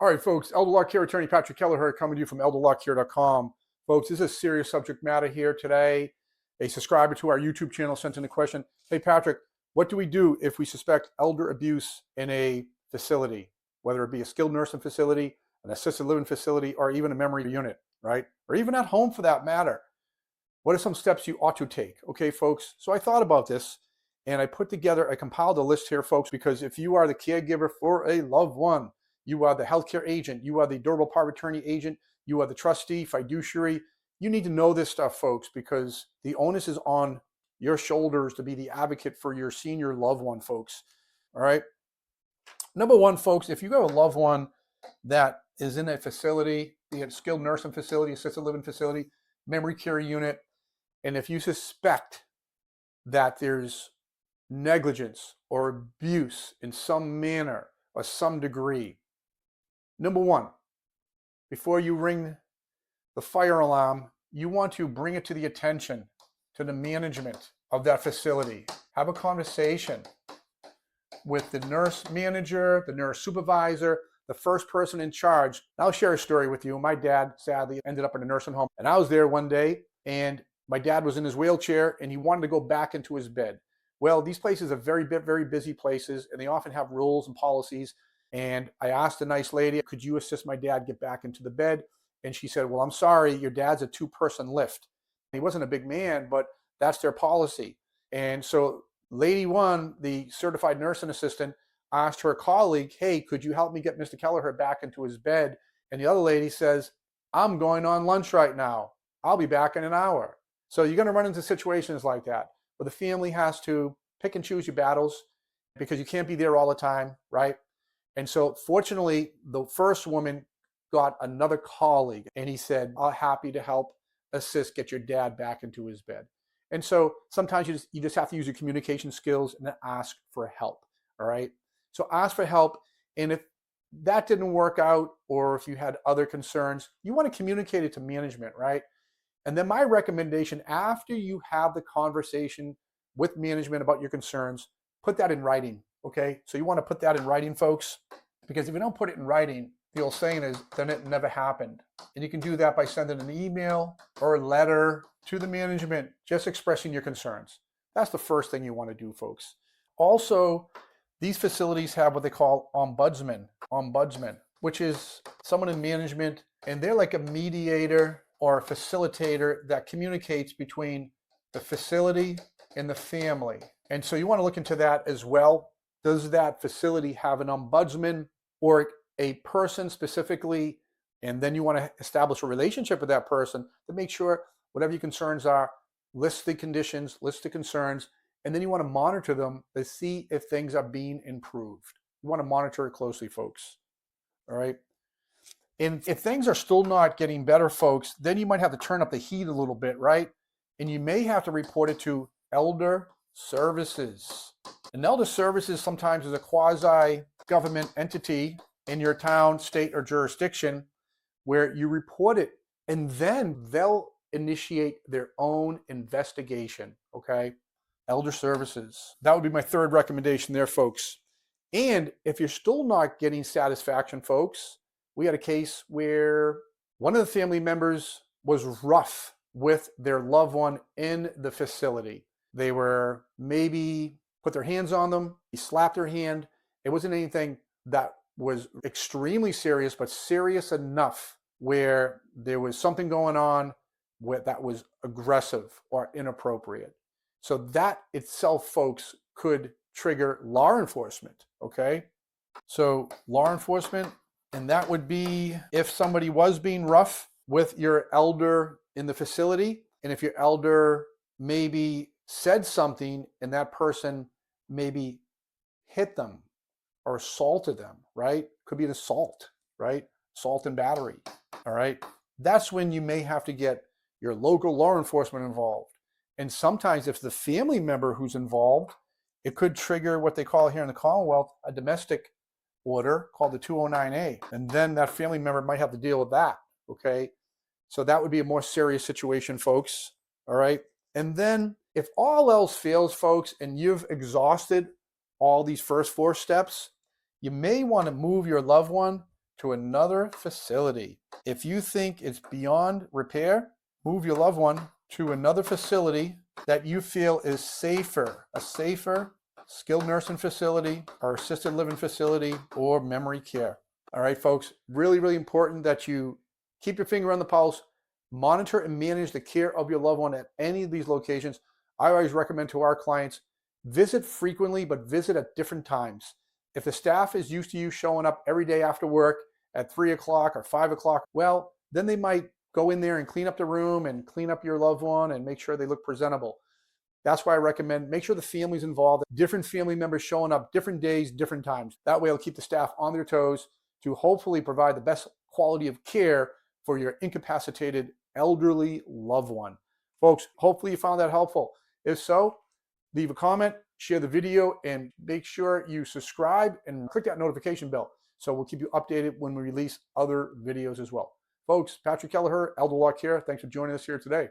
All right, folks, elder law care attorney Patrick Kelleher coming to you from elderlawcare.com. Folks, this is a serious subject matter here today. A subscriber to our YouTube channel sent in a question. Hey, Patrick, what do we do if we suspect elder abuse in a facility, whether it be a skilled nursing facility, an assisted living facility, or even a memory unit, right? Or even at home for that matter? What are some steps you ought to take? Okay, folks, so I thought about this and I compiled a list here, folks, because if you are the caregiver for a loved one, you are the healthcare agent, you are the durable power of attorney agent, you are the trustee, fiduciary, you need to know this stuff, folks, because the onus is on your shoulders to be the advocate for your senior loved one, folks. All right. Number one, folks, if you have a loved one that is in a facility, be it a skilled nursing facility, assisted living facility, memory care unit, and if you suspect that there's negligence or abuse in some manner or some degree, number one, before you ring the fire alarm, you want to bring it to the attention to the management of that facility. Have a conversation with the nurse manager, the nurse supervisor, the first person in charge. I'll share a story with you. My dad sadly ended up in a nursing home, and I was there one day, and my dad was in his wheelchair and he wanted to go back into his bed. Well, these places are very busy places, and they often have rules and policies. And I asked a nice lady, could you assist my dad get back into the bed? And she said, well, I'm sorry, your dad's a two-person lift. He wasn't a big man, but that's their policy. And so lady one, the certified nursing assistant, asked her colleague, hey, could you help me get Mr. Kelleher back into his bed? And the other lady says, I'm going on lunch right now. I'll be back in an hour. So you're going to run into situations like that where the family has to pick and choose your battles because you can't be there all the time, right? And so fortunately, the first woman got another colleague and he said, I'm happy to help assist get your dad back into his bed. And so sometimes you just have to use your communication skills and ask for help, all right? So ask for help, and if that didn't work out or if you had other concerns, you want to communicate it to management, right? And then my recommendation, after you have the conversation with management about your concerns, put that in writing, okay? So you want to put that in writing, folks, because if you don't put it in writing, the old saying is, then it never happened. And you can do that by sending an email or a letter to the management, just expressing your concerns. That's the first thing you want to do, folks. Also, these facilities have what they call ombudsman, which is someone in management, and they're like a mediator or a facilitator that communicates between the facility and the family. And so you want to look into that as well. Does that facility have an ombudsman or a person specifically? And then you want to establish a relationship with that person to make sure whatever your concerns are, list the conditions, list the concerns, and then you want to monitor them to see if things are being improved. You want to monitor it closely, folks. All right. And if things are still not getting better, folks, then you might have to turn up the heat a little bit, right? And you may have to report it to elder services. And elder services sometimes is a quasi-government entity in your town, state, or jurisdiction where you report it, and then they'll initiate their own investigation, okay? Elder services. That would be my third recommendation there, folks. And if you're still not getting satisfaction, folks, we had a case where one of the family members was rough with their loved one in the facility. They were maybe put their hands on them, he slapped their hand. It wasn't anything that was extremely serious, but serious enough where there was something going on that was aggressive or inappropriate. So that itself, folks, could trigger law enforcement, okay? So law enforcement, and that would be if somebody was being rough with your elder in the facility, and if your elder maybe said something and that person maybe hit them or assaulted them, right? Could be an assault, right? Assault and battery, all right? That's when you may have to get your local law enforcement involved. And sometimes if the family member who's involved, it could trigger what they call here in the Commonwealth a domestic order called the 209A. And then that family member might have to deal with that, okay? So that would be a more serious situation, folks, all right? And then if all else fails, folks, and you've exhausted all these first four steps, you may want to move your loved one to another facility. If you think it's beyond repair, move your loved one to another facility that you feel is safer, a safer skilled nursing facility or assisted living facility or memory care. All right, folks, really, really important that you keep your finger on the pulse, monitor and manage the care of your loved one at any of these locations. I always recommend to our clients, visit frequently, but visit at different times. If the staff is used to you showing up every day after work at 3 o'clock or 5 o'clock, well, then they might go in there and clean up the room and clean up your loved one and make sure they look presentable. That's why I recommend make sure the family's involved, different family members showing up different days, different times. That way it'll keep the staff on their toes to hopefully provide the best quality of care for your incapacitated elderly loved one. Folks, hopefully you found that helpful. If so, leave a comment, share the video, and make sure you subscribe and click that notification bell so we'll keep you updated when we release other videos as well. Folks, Patrick Kelleher, Elder Law Care. Thanks for joining us here today.